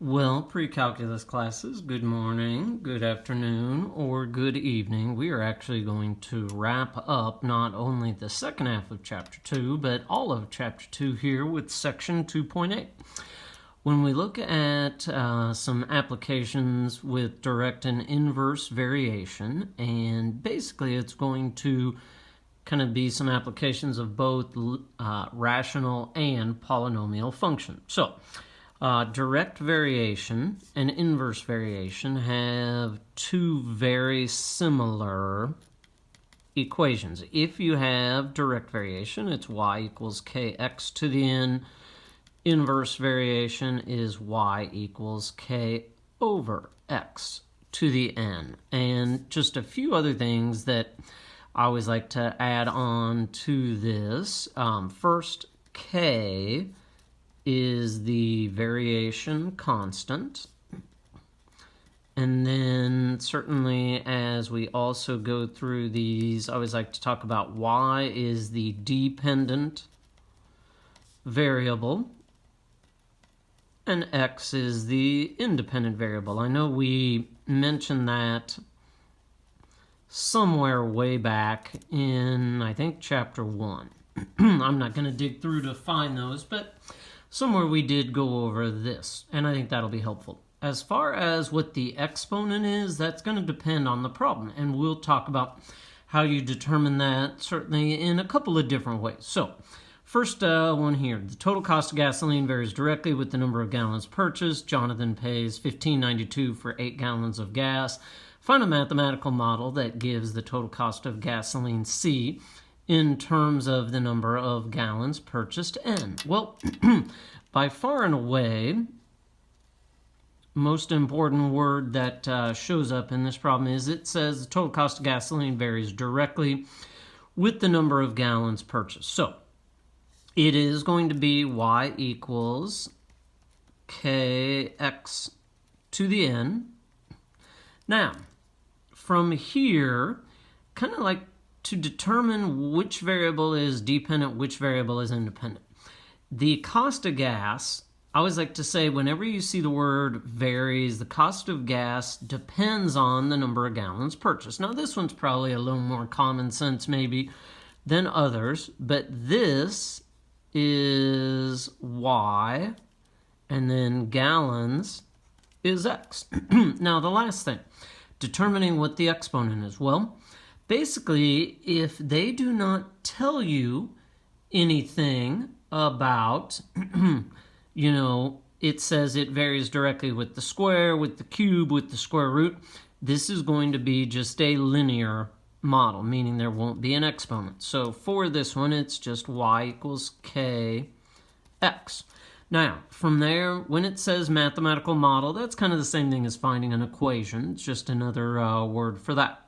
Well, pre-calculus classes, good morning, good afternoon, or good evening. We are actually going to wrap up not only the second half of Chapter 2, but all of Chapter 2 here with Section 2.8. When we look at some applications with direct and inverse variation, and basically it's going to kind of be some applications of both rational and polynomial functions. So, direct variation and inverse variation have two very similar equations. If you have direct variation, it's y equals kx to the n. Inverse variation is y equals k over x to the n. And just a few other things that I always like to add on to this. First, k is the variation constant. And then certainly as we also go through these, I always like to talk about y is the dependent variable and x is the independent variable. I know we mentioned that somewhere way back in, I think, Chapter 1. I'm not going to dig through to find those, but somewhere we did go over this, and I think that'll be helpful. As far as what the exponent is, that's going to depend on the problem, and we'll talk about how you determine that certainly in a couple of different ways. So, first one here, the total cost of gasoline varies directly with the number of gallons purchased. Jonathan pays $15.92 for 8 gallons of gas. Find a mathematical model that gives the total cost of gasoline C in terms of the number of gallons purchased N. Well, by far and away, most important word that shows up in this problem is it says the total cost of gasoline varies directly with the number of gallons purchased. So, it is going to be y equals kx to the n. Now, from here, kind of like to determine which variable is dependent, which variable is independent. The cost of gas, I always like to say whenever you see the word varies, the cost of gas depends on the number of gallons purchased. Now, this one's probably a little more common sense maybe than others, but this is y, and then gallons is x. Now, the last thing, determining what the exponent is. Well, basically, if they do not tell you anything about, it says it varies directly with the square, with the cube, with the square root, this is going to be just a linear model, meaning there won't be an exponent. So for this one, it's just y equals kx. Now, from there, when it says mathematical model, that's kind of the same thing as finding an equation. It's just another word for that.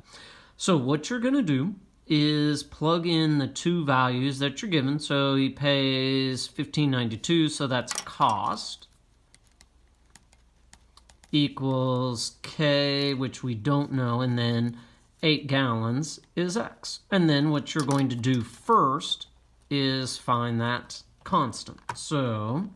So what you're going to do is plug in the two values that you're given. So he pays $15.92, so that's cost, equals k, which we don't know, and then 8 gallons is x. And then what you're going to do first is find that constant. So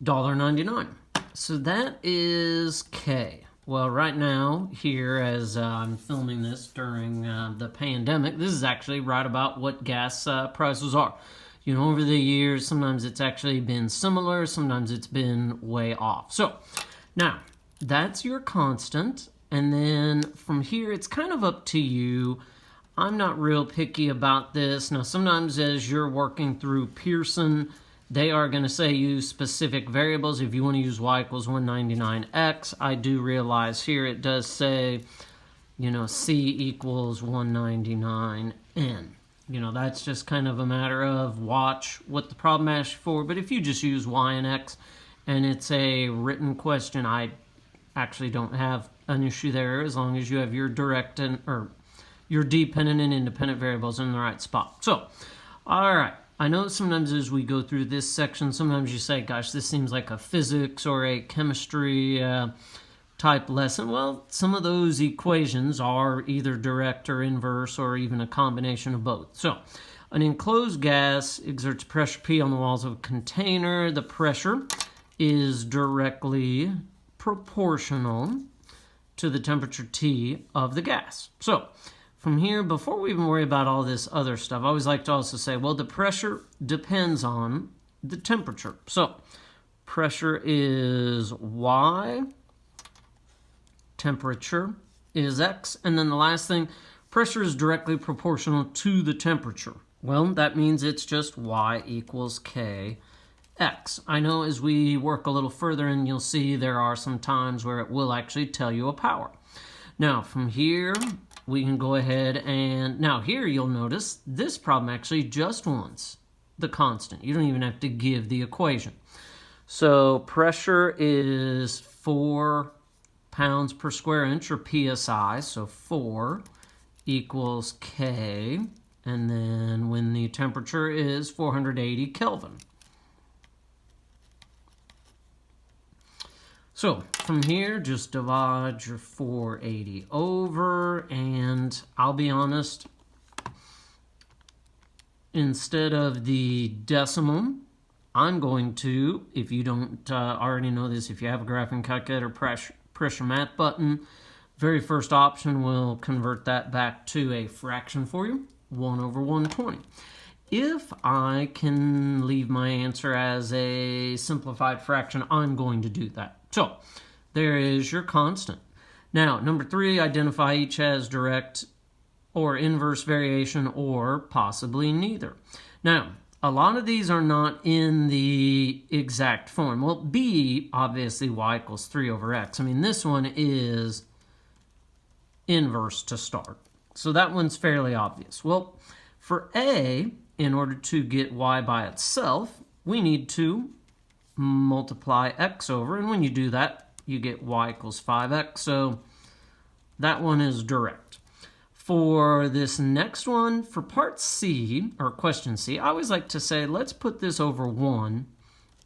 $1.99. So that is k. Well, right now, here as I'm filming this during the pandemic, this is actually right about what gas prices are. Over the years, sometimes it's actually been similar, sometimes it's been way off. So, now, that's your constant, and then from here, it's kind of up to you. I'm not real picky about this. Now, sometimes as you're working through Pearson, they are going to say use specific variables. If you want to use y equals 199x, I do realize here it does say, c equals 199n. That's just kind of a matter of watch what the problem asks you for. But if you just use y and x and it's a written question, I actually don't have an issue there as long as you have your direct or your dependent and independent variables in the right spot. So, all right. I know sometimes as we go through this section, sometimes you say, gosh, this seems like a physics or a chemistry type lesson. Well, some of those equations are either direct or inverse or even a combination of both. So An enclosed gas exerts pressure P on the walls of a container. The pressure is directly proportional to the temperature T of the gas. So from here, before we even worry about all this other stuff, I always like to also say, well, the pressure depends on the temperature. So pressure is Y, temperature is X, and then the last thing, pressure is directly proportional to the temperature. Well, that means it's just Y equals KX. I know as we work a little further in, you'll see there are some times where it will actually tell you a power. Now, from here, we can go ahead and, now here you'll notice this problem actually just wants the constant. You don't even have to give the equation. So pressure is 4 pounds per square inch, or PSI, so 4 equals K, and then when the temperature is 480 Kelvin. So from here, just divide your 480 over, and I'll be honest, instead of the decimal, I'm going to, if you don't already know this, if you have a graphing calculator, press your math button. Very first option will convert that back to a fraction for you, 1 over 120. If I can leave my answer as a simplified fraction, I'm going to do that. So there is your constant. Now, number 3, identify each as direct or inverse variation, or possibly neither. Now, a lot of these are not in the exact form. Well, B, obviously Y equals 3 over X. I mean, this one is inverse to start. So that one's fairly obvious. Well, for A, in order to get Y by itself, we need to multiply X over. And when you do that, you get Y equals 5X. So that one is direct. For this next one, for part C, or question C, I always like to say, let's put this over 1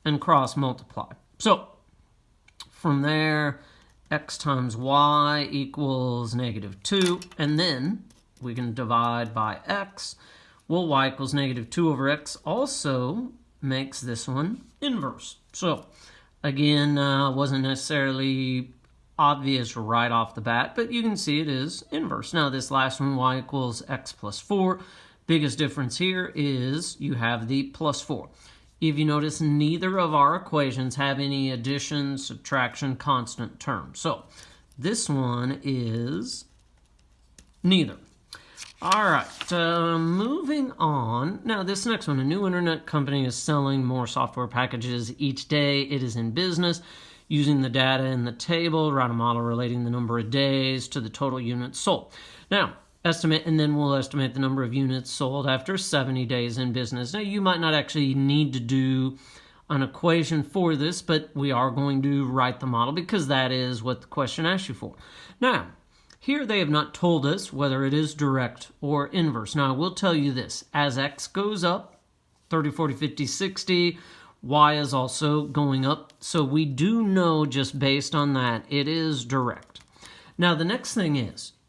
and cross multiply. So from there, X times Y equals -2, and then we can divide by X. Well, Y equals -2 over X also makes this one inverse. So again, wasn't necessarily obvious right off the bat, but you can see it is inverse. Now this last one, Y equals X plus 4. Biggest difference here is you have the plus 4. If you notice, neither of our equations have any addition, subtraction, constant terms. So this one is neither. All right, moving on. Now this next one, a new internet company is selling more software packages each day it is in business. Using the data in the table, write a model relating the number of days to the total units sold. Now, estimate, and then we'll estimate the number of units sold after 70 days in business. Now, you might not actually need to do an equation for this, but we are going to write the model because that is what the question asks you for. Now, here they have not told us whether it is direct or inverse. Now, I will tell you this. As X goes up, 30, 40, 50, 60, Y is also going up, so we do know just based on that it is direct. Now the next thing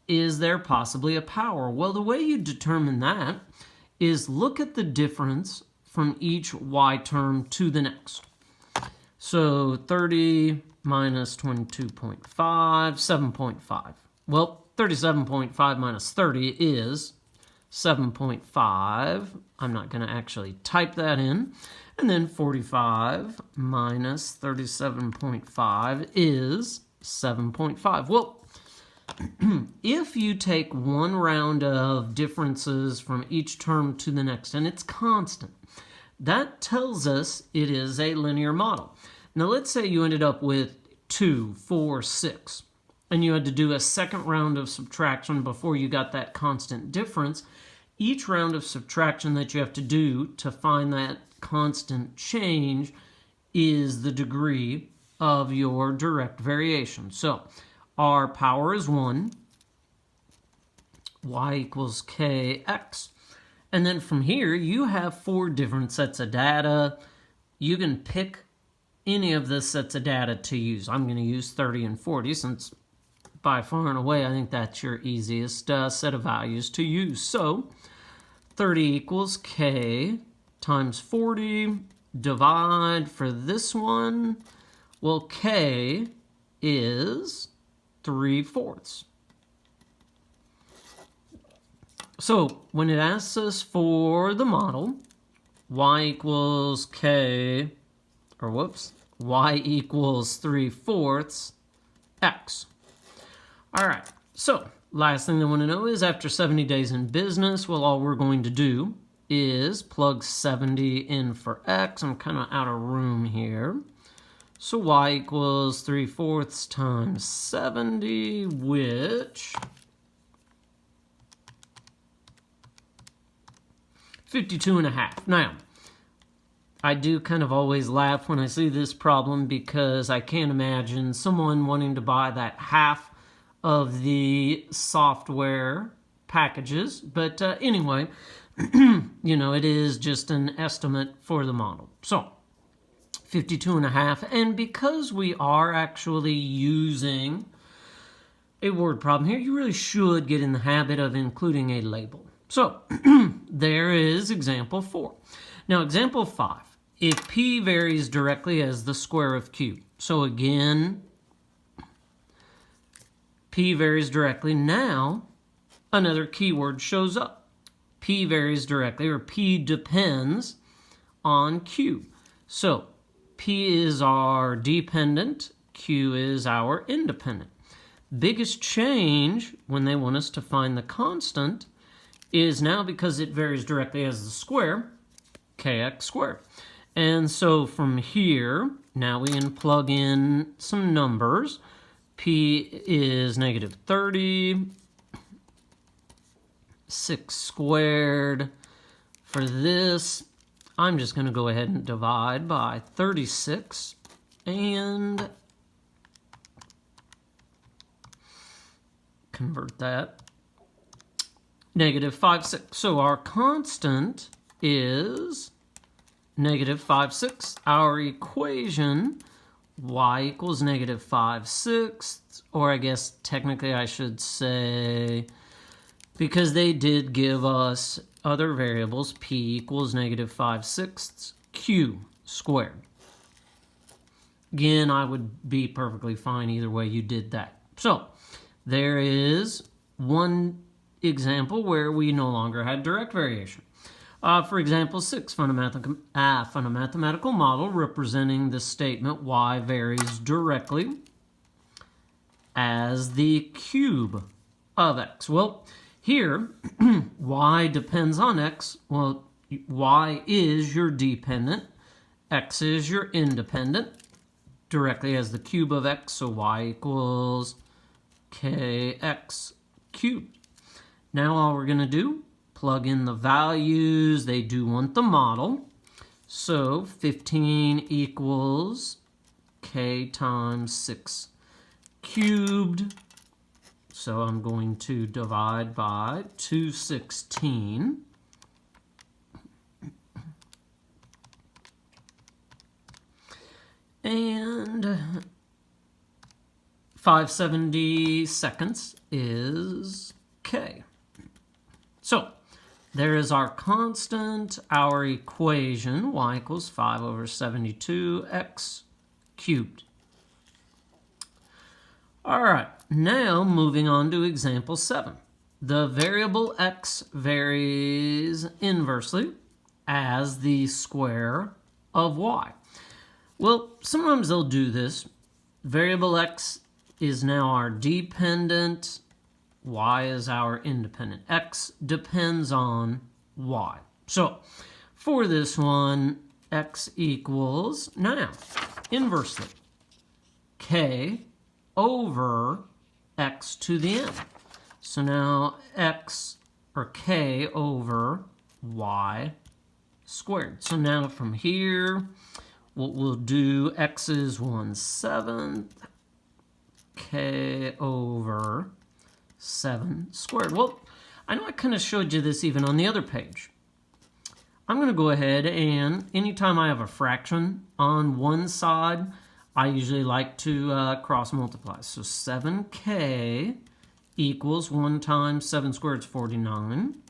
is there possibly a power? Well, the way you determine that is look at the difference from each Y term to the next. So 30 minus 22.5, 7.5. Well, 37.5 minus 30 is 7.5. I'm not going to actually type that in. And then 45 minus 37.5 is 7.5. Well, if you take one round of differences from each term to the next, and it's constant, that tells us it is a linear model. Now, let's say you ended up with 2, 4, 6, and you had to do a second round of subtraction before you got that constant difference. Each round of subtraction that you have to do to find that constant change is the degree of your direct variation. So our power is 1, Y equals KX. And then from here, you have 4 different sets of data. You can pick any of the sets of data to use. I'm going to use 30 and 40 since by far and away I think that's your easiest set of values to use. So 30 equals k times 40. Divide for this one. Well, k is 3/4. So when it asks us for the model, y equals k, or whoops, y equals 3/4 x. All right, so last thing they want to know is after 70 days in business, well, all we're going to do is plug 70 in for x. I'm kind of out of room here. So y equals 3/4 times 70, which 52.5. Now, I do kind of always laugh when I see this problem because I can't imagine someone wanting to buy that half of the software packages. But anyway, you know, it is just an estimate for the model. So 52.5, and because we are actually using a word problem here, you really should get in the habit of including a label. So there is example 4. Now example 5, if p varies directly as the square of q. So again, p varies directly. Now another keyword shows up. P varies directly, or p depends on q. So p is our dependent, q is our independent. Biggest change when they want us to find the constant is now, because it varies directly as the square, kx squared. And so from here, now we can plug in some numbers. P is negative 30, 6 squared. For this, I'm just going to go ahead and divide by 36 and convert that. Negative 5/6. So our constant is negative 5/6. Our equation, y equals negative 5/6, or I guess technically I should say, because they did give us other variables, p equals negative 5/6 q squared. Again, I would be perfectly fine either way you did that. So there is one example where we no longer had direct variation. For example 6, find a mathematical model representing the statement y varies directly as the cube of x. Well, here, y depends on x. Well, y is your dependent, x is your independent, directly as the cube of x, so y equals kx cubed. Now all we're going to do, plug in the values. They do want the model. So 15 equals k times 6 cubed. So I'm going to divide by 216. And 570 seconds is k. So there is our constant, our equation, y equals 5/72x cubed. All right, now moving on to example 7. The variable x varies inversely as the square of y. Well, sometimes they'll do this. Variable x is now our dependent, y is our independent. X depends on y. So for this one, x equals, now, inversely, k over x to the n. So now x, or k over y squared. So now from here, what we'll do, x is 1/7, k over 7 squared. Well, I know I kind of showed you this even on the other page. I'm going to go ahead and anytime I have a fraction on one side, I usually like to cross multiply. So 7k equals 1 times 7 squared is 49.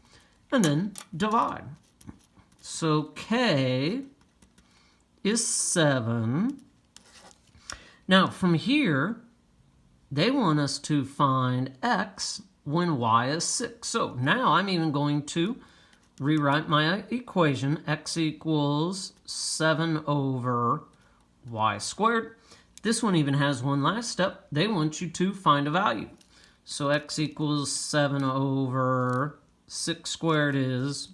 and then divide. So K is 7. Now from here, they want us to find X when Y is 6. So now I'm even going to rewrite my equation. X equals 7 over Y squared. This one even has one last step. They want you to find a value. So X equals 7 over 6 squared is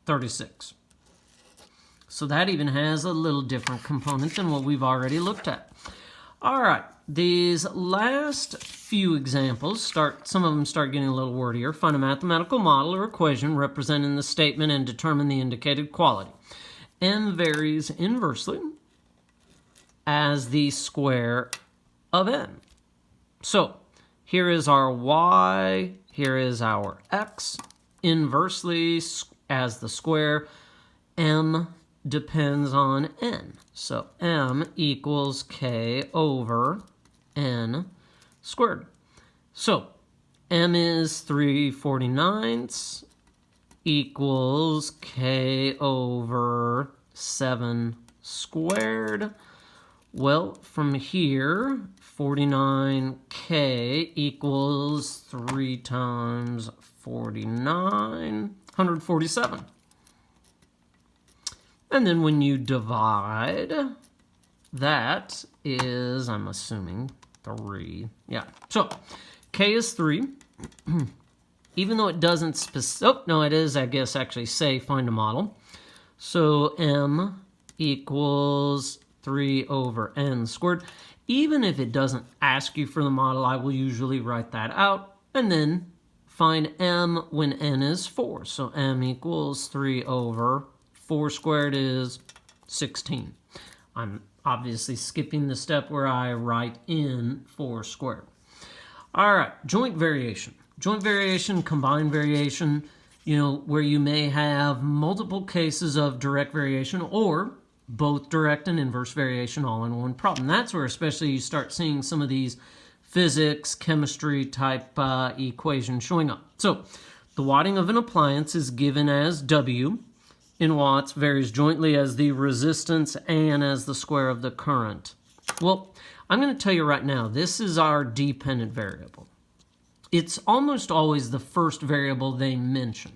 36. So that even has a little different component than what we've already looked at. All right, these last few examples, some of them start getting a little wordier. Find a mathematical model or equation representing the statement and determine the indicated quality. M varies inversely as the square of n. So here is our y, here is our x, inversely as the square. M depends on n. So m equals k over n squared. So m is 3/49 equals k over 7 squared. Well, from here, 49k equals 3 times 49, 147. And then when you divide, that is, I'm assuming, 3. Yeah, so k is 3. Even though it doesn't it is, I guess, actually say find a model. So m equals 3 over n squared. Even if it doesn't ask you for the model, I will usually write that out and then find m when n is 4. So m equals 3 over 4 squared is 16. I'm obviously skipping the step where I write in 4 squared. All right, joint variation. Joint variation, combined variation, where you may have multiple cases of direct variation or both direct and inverse variation all in one problem. That's where especially you start seeing some of these physics, chemistry type equations showing up. So the watting of an appliance is given as W in watts, varies jointly as the resistance and as the square of the current. Well, I'm going to tell you right now, this is our dependent variable. It's almost always the first variable they mention.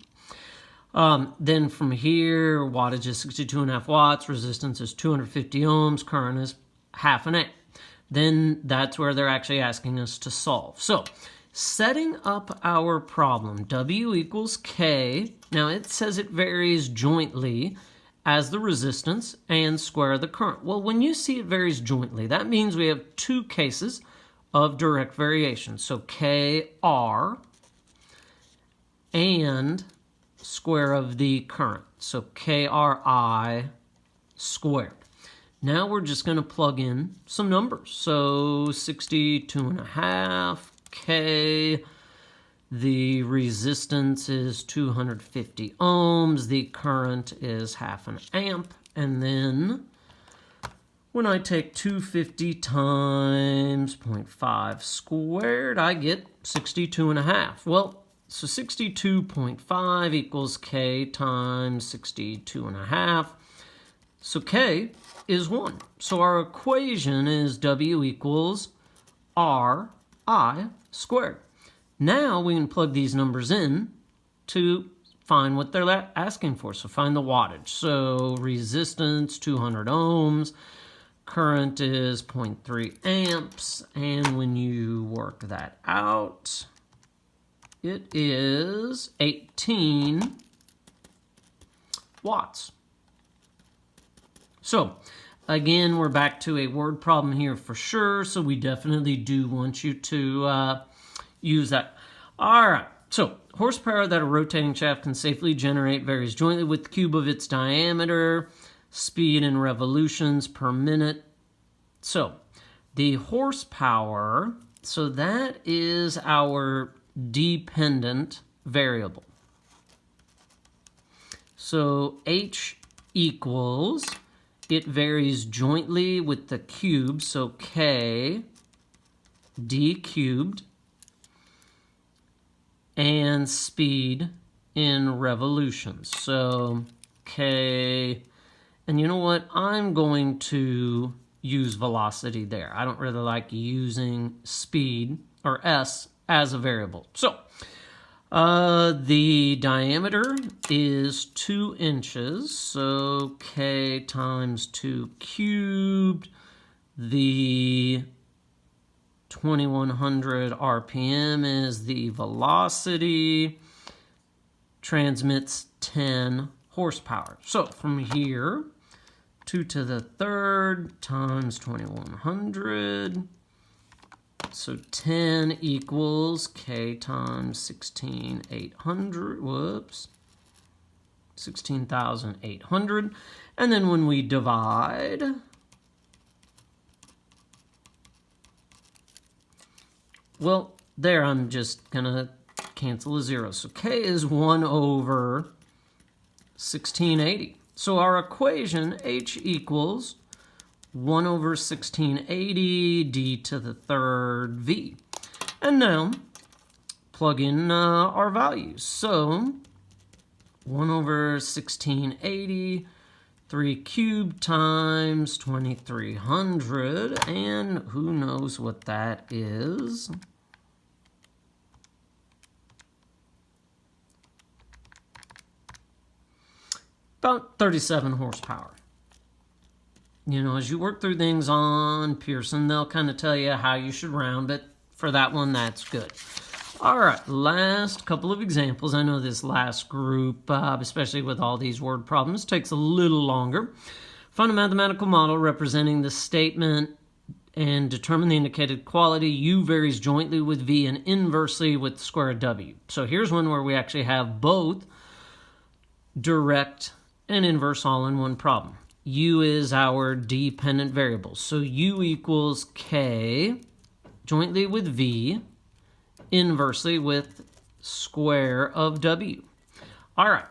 Then from here, wattage is 62.5 watts, resistance is 250 ohms, current is half an amp. Then that's where they're actually asking us to solve. So setting up our problem, W equals K. Now it says it varies jointly as the resistance and square of the current. Well, when you see it varies jointly, that means we have two cases of direct variation. So KR and square of the current. So KRI squared. Now we're just going to plug in some numbers. So 62.5 K. The resistance is 250 ohms. The current is half an amp. And then when I take 250 times 0.5 squared, I get 62.5. Well, so 62.5 equals K times 62.5. So K is 1. So our equation is W equals RI squared. Now we can plug these numbers in to find what they're asking for. So find the wattage. So resistance, 200 ohms. Current is 0.3 amps. And when you work that out, it is 18 watts. So again, we're back to a word problem here for sure. So we definitely do want you to use that. All right. So horsepower that a rotating shaft can safely generate varies jointly with the cube of its diameter, speed in revolutions per minute. So the horsepower, so that is our dependent variable. So H equals, it varies jointly with the cube, so K d cubed, and speed in revolutions. So K, and you know what? I'm going to use velocity there. I don't really like using speed or S as a variable. So the diameter is 2 inches, so K times 2 cubed. The 2100 RPM is the velocity. Transmits 10 horsepower. So from here, 2 to the third times 2100. So 10 equals K times 16,800. Whoops. 16,800. And then when we divide, well, there I'm just going to cancel a 0. So K is 1 over 1680. So our equation, H equals 1 over 1680 d to the third v. And now, plug in our values. So 1 over 1680, 3 cubed times 2300, and who knows what that is? About 37 horsepower. You know, as you work through things on Pearson, they'll kind of tell you how you should round, but for that one, that's good. All right, last couple of examples. I know this last group, especially with all these word problems, takes a little longer. Find a mathematical model representing the statement and determine the indicated quality. U varies jointly with V and inversely with the square of W. So here's one where we actually have both direct and inverse all in one problem. U is our dependent variable. So U equals K jointly with V, inversely with square of W. All right,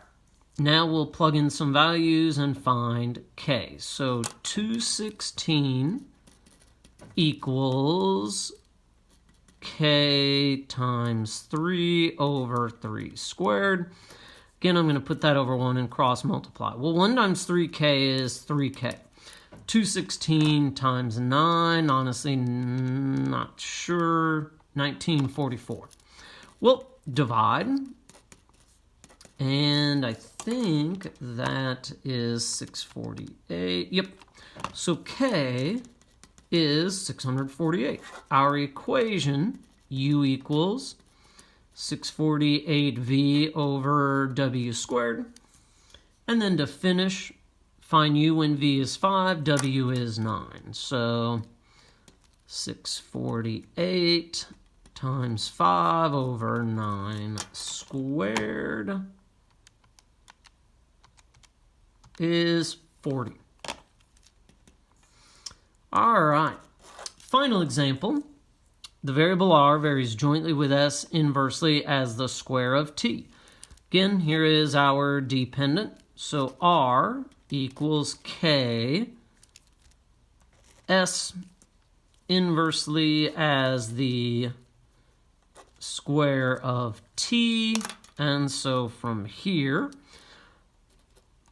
now we'll plug in some values and find K. So 216 equals K times 3 over 3 squared. Again, I'm going to put that over 1 and cross multiply. Well, 1 times 3K is 3K. 216 times 9, honestly, not sure. 1944. Well, divide. And I think that is 648. Yep. So K is 648. Our equation, U equals 648V over W squared. And then to finish, find U when V is 5, W is 9. So 648 times 5 over 9 squared is 40. All right, final example. The variable r varies jointly with s inversely as the square of t. Again, here is our dependent. So r equals k, s inversely as the square of t. And so from here,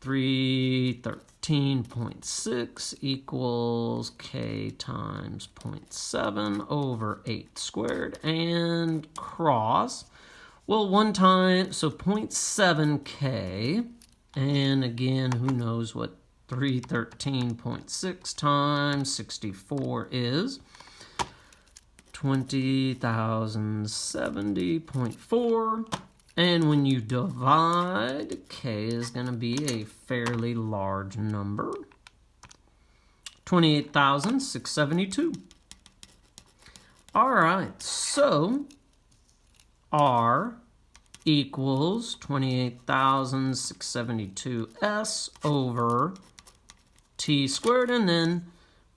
313.6 equals k times 0.7 over 8 squared, and cross. Well, one time, so 0.7k, and again, who knows what 313.6 times 64 is? 20,070.4. And when you divide, k is going to be a fairly large number. 28,672. All right, so r equals 28,672s over t squared, and then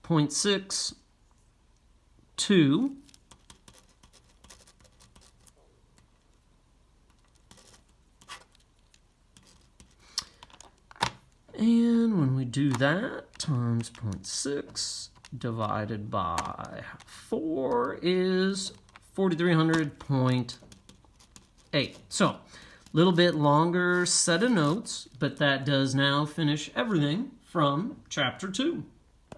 0.62. And when we do that, times 0.6 divided by 4 is 4,300.8. So Little bit longer set of notes, but that does now finish everything from chapter 2.